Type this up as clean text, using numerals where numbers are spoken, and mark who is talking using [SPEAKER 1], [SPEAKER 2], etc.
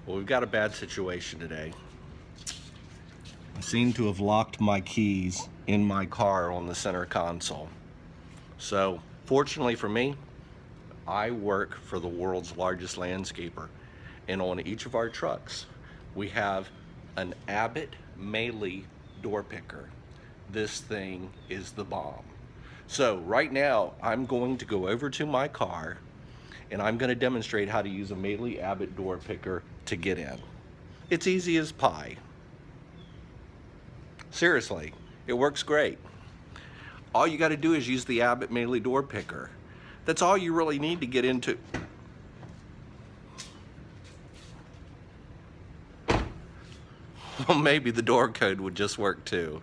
[SPEAKER 1] Well, we've got a bad situation today. I seem to have locked my keys in my car on the center console. So, fortunately for me, I work for the world's largest landscaper. And on each of our trucks, we have an Abbott-Mahle door picker. This thing is the bomb. So right now, I'm going to go over to my car and I'm going to demonstrate how to use a Mahle Abbott door picker to get in. It's easy as pie. Seriously, it works great. All you got to do is use the Abbott-Mahle door picker. That's all you really need to get into. Well, maybe the door code would just work too.